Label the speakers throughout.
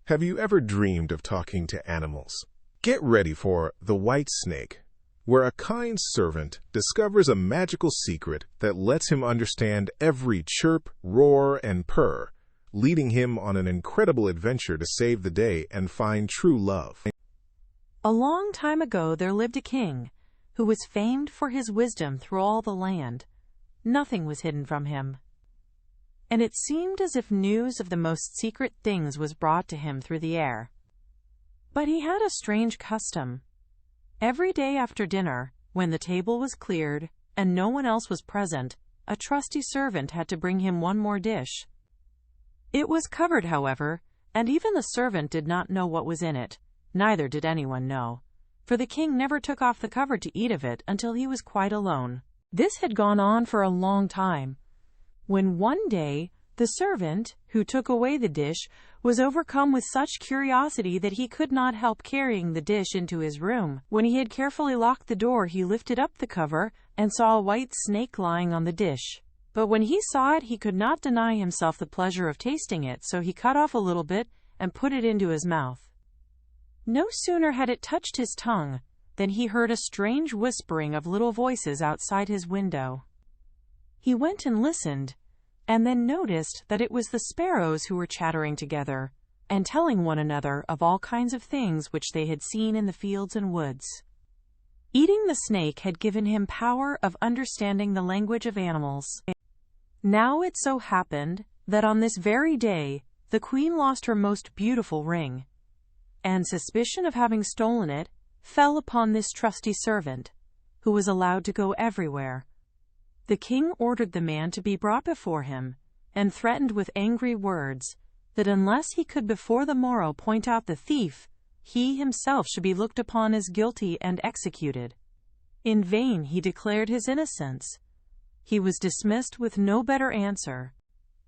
Speaker 1: Have you ever dreamed of talking to animals? Get ready for The White Snake, where a kind servant discovers a magical secret that lets him understand every chirp, roar, and purr, leading him on an incredible adventure to save the day and find true love.
Speaker 2: A long time ago there lived a king who was famed for his wisdom through all the land. Nothing was hidden from him, and it seemed as if news of the most secret things was brought to him through the air. But he had a strange custom. Every day after dinner, when the table was cleared and no one else was present, a trusty servant had to bring him one more dish. It was covered, however, and even the servant did not know what was in it. Neither did anyone know, for the king never took off the cover to eat of it until he was quite alone. This had gone on for a long time, when one day the servant, who took away the dish, was overcome with such curiosity that he could not help carrying the dish into his room. When he had carefully locked the door, he lifted up the cover and saw a white snake lying on the dish. But when he saw it, he could not deny himself the pleasure of tasting it, so he cut off a little bit and put it into his mouth. No sooner had it touched his tongue than he heard a strange whispering of little voices outside his window. He went and listened, and then noticed that it was the sparrows who were chattering together and telling one another of all kinds of things which they had seen in the fields and woods. Eating the snake had given him power of understanding the language of animals. Now it so happened that on this very day the queen lost her most beautiful ring, and suspicion of having stolen it fell upon this trusty servant, who was allowed to go everywhere. The king ordered the man to be brought before him, and threatened with angry words that unless he could before the morrow point out the thief, he himself should be looked upon as guilty and executed. In vain he declared his innocence. He was dismissed with no better answer.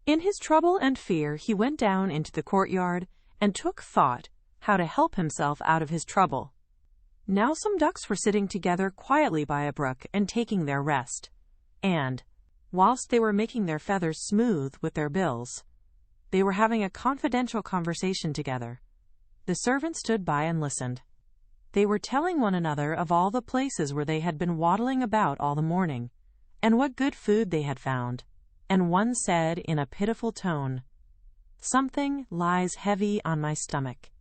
Speaker 2: In his trouble and fear he went down into the courtyard and took thought how to help himself out of his trouble. Now some ducks were sitting together quietly by a brook and taking their rest, and, whilst they were making their feathers smooth with their bills, they were having a confidential conversation together. The servant stood by and listened. They were telling one another of all the places where they had been waddling about all the morning, and what good food they had found, and one said in a pitiful tone, "Something lies heavy on my stomach.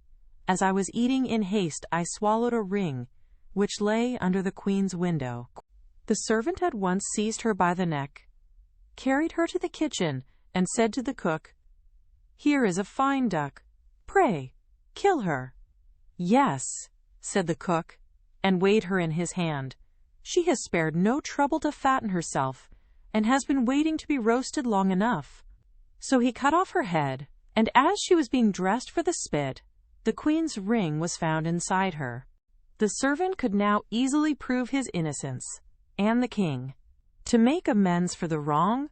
Speaker 2: As I was eating in haste, I swallowed a ring which lay under the queen's window." The servant at once seized her by the neck, carried her to the kitchen, and said to the cook, "Here is a fine duck. Pray, kill her." "Yes," said the cook, and weighed her in his hand. "She has spared no trouble to fatten herself, and has been waiting to be roasted long enough." So he cut off her head, and as she was being dressed for the spit, the queen's ring was found inside her. The servant could now easily prove his innocence, and the king, to make amends for the wrong,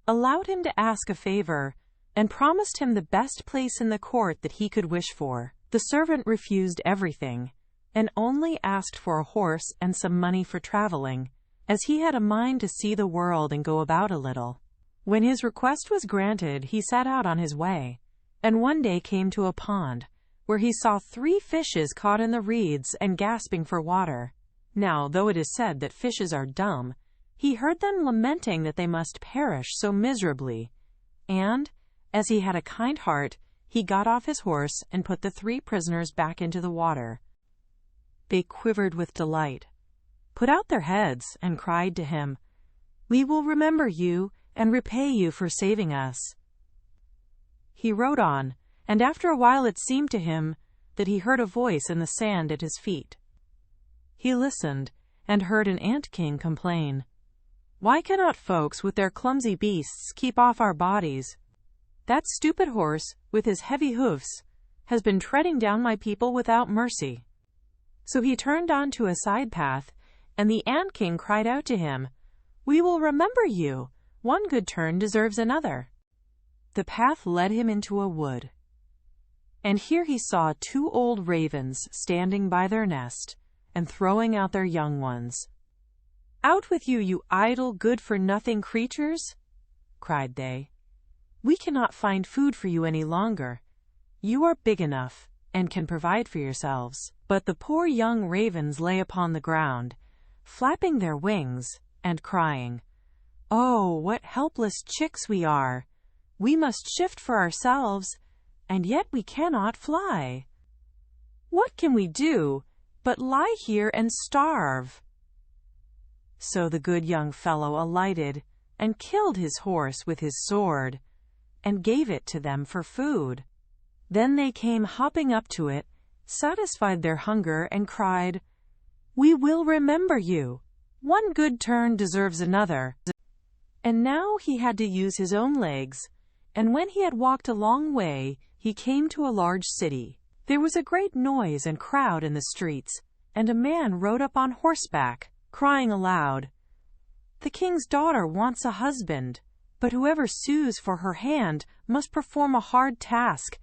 Speaker 2: allowed him to ask a favor, and promised him the best place in the court that he could wish for. The servant refused everything, and only asked for a horse and some money for traveling, as he had a mind to see the world and go about a little. When his request was granted, he set out on his way, and one day came to a pond, where he saw 3 fishes caught in the reeds and gasping for water. Now, though it is said that fishes are dumb, he heard them lamenting that they must perish so miserably, and, as he had a kind heart, he got off his horse and put the 3 prisoners back into the water. They quivered with delight, put out their heads, and cried to him, "We will remember you and repay you for saving us." He rode on, and after a while it seemed to him that he heard a voice in the sand at his feet. He listened, and heard an ant-king complain, "Why cannot folks with their clumsy beasts keep off our bodies? That stupid horse, with his heavy hoofs, has been treading down my people without mercy." So he turned on to a side path, and the ant-king cried out to him, "We will remember you. One good turn deserves another." The path led him into a wood, and here he saw 2 old ravens standing by their nest and throwing out their young ones. "Out with you, you idle, good-for-nothing creatures!" cried they. "We cannot find food for you any longer. You are big enough, and can provide for yourselves." But the poor young ravens lay upon the ground, flapping their wings, and crying, "Oh, what helpless chicks we are! We must shift for ourselves, and yet we cannot fly. What can we do but lie here and starve?" So the good young fellow alighted and killed his horse with his sword, and gave it to them for food. Then they came hopping up to it, satisfied their hunger, and cried, "We will remember you. One good turn deserves another." And now he had to use his own legs, and when he had walked a long way, he came to a large city. There was a great noise and crowd in the streets, and a man rode up on horseback, crying aloud, "The king's daughter wants a husband, but whoever sues for her hand must perform a hard task,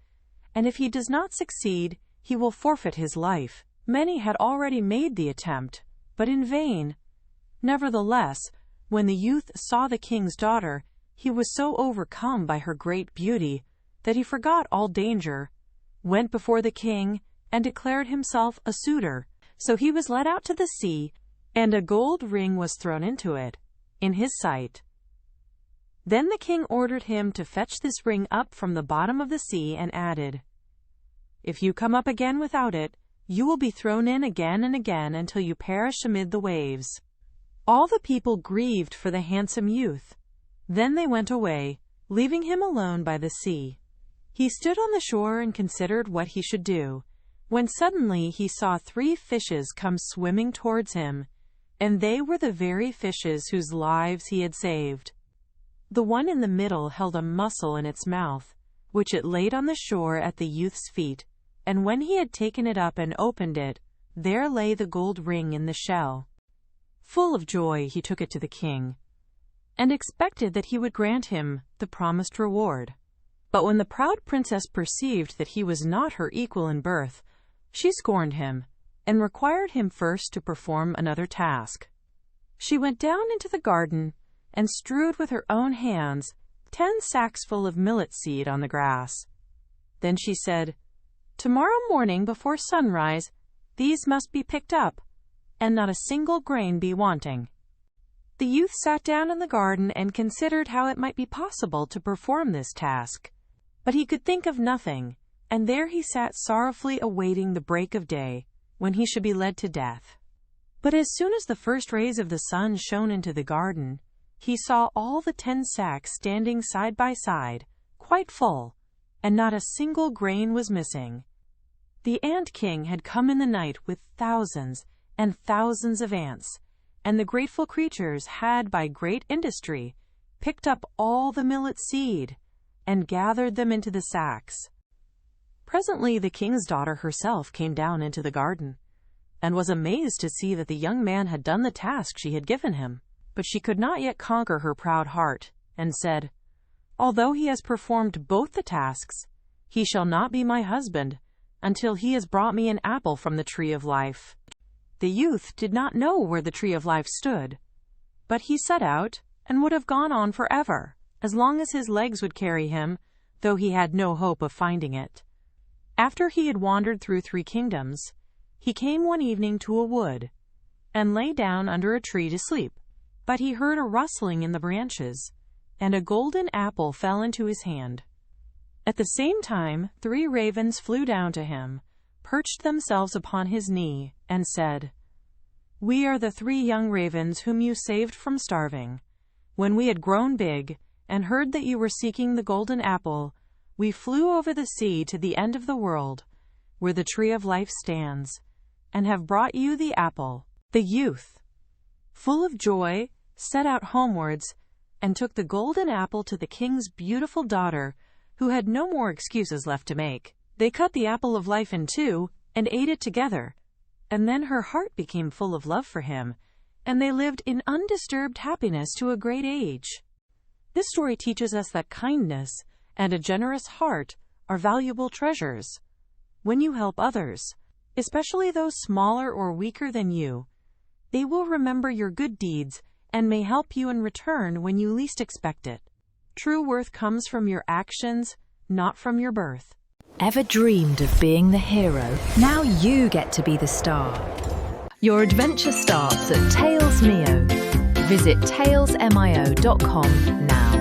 Speaker 2: and if he does not succeed, he will forfeit his life." Many had already made the attempt, but in vain. Nevertheless, when the youth saw the king's daughter, he was so overcome by her great beauty that he forgot all danger, went before the king, and declared himself a suitor. So he was led out to the sea, and a gold ring was thrown into it, in his sight. Then the king ordered him to fetch this ring up from the bottom of the sea, and added, "If you come up again without it, you will be thrown in again and again until you perish amid the waves." All the people grieved for the handsome youth. Then they went away, leaving him alone by the sea. He stood on the shore and considered what he should do, when suddenly he saw 3 fishes come swimming towards him, and they were the very fishes whose lives he had saved. The one in the middle held a mussel in its mouth, which it laid on the shore at the youth's feet, and when he had taken it up and opened it, there lay the gold ring in the shell. Full of joy, he took it to the king, and expected that he would grant him the promised reward. But when the proud princess perceived that he was not her equal in birth, she scorned him, and required him first to perform another task. She went down into the garden, and strewed with her own hands 10 sacks full of millet seed on the grass. Then she said, "Tomorrow morning before sunrise, these must be picked up, and not a single grain be wanting." The youth sat down in the garden and considered how it might be possible to perform this task. But he could think of nothing, and there he sat sorrowfully awaiting the break of day, when he should be led to death. But as soon as the first rays of the sun shone into the garden, he saw all the 10 sacks standing side by side, quite full, and not a single grain was missing. The ant king had come in the night with thousands and thousands of ants, and the grateful creatures had by great industry picked up all the millet seed, and gathered them into the sacks. Presently the king's daughter herself came down into the garden, and was amazed to see that the young man had done the task she had given him. But she could not yet conquer her proud heart, and said, "Although he has performed both the tasks, he shall not be my husband until he has brought me an apple from the tree of life." The youth did not know where the tree of life stood, but he set out, and would have gone on forever, as long as his legs would carry him, though he had no hope of finding it. After he had wandered through 3 kingdoms, he came one evening to a wood, and lay down under a tree to sleep. But he heard a rustling in the branches, and a golden apple fell into his hand. At the same time 3 ravens flew down to him, perched themselves upon his knee, and said, "We are the 3 young ravens whom you saved from starving. When we had grown big, and heard that you were seeking the golden apple, we flew over the sea to the end of the world, where the tree of life stands, and have brought you the apple." The youth, full of joy, set out homewards, and took the golden apple to the king's beautiful daughter, who had no more excuses left to make. They cut the apple of life in 2, and ate it together, and then her heart became full of love for him, and they lived in undisturbed happiness to a great age. This story teaches us that kindness and a generous heart are valuable treasures. When you help others, especially those smaller or weaker than you, they will remember your good deeds and may help you in return when you least expect it. True worth comes from your actions, not from your birth.
Speaker 3: Ever dreamed of being the hero? Now you get to be the star. Your adventure starts at TalesMio. Visit talesmio.com now.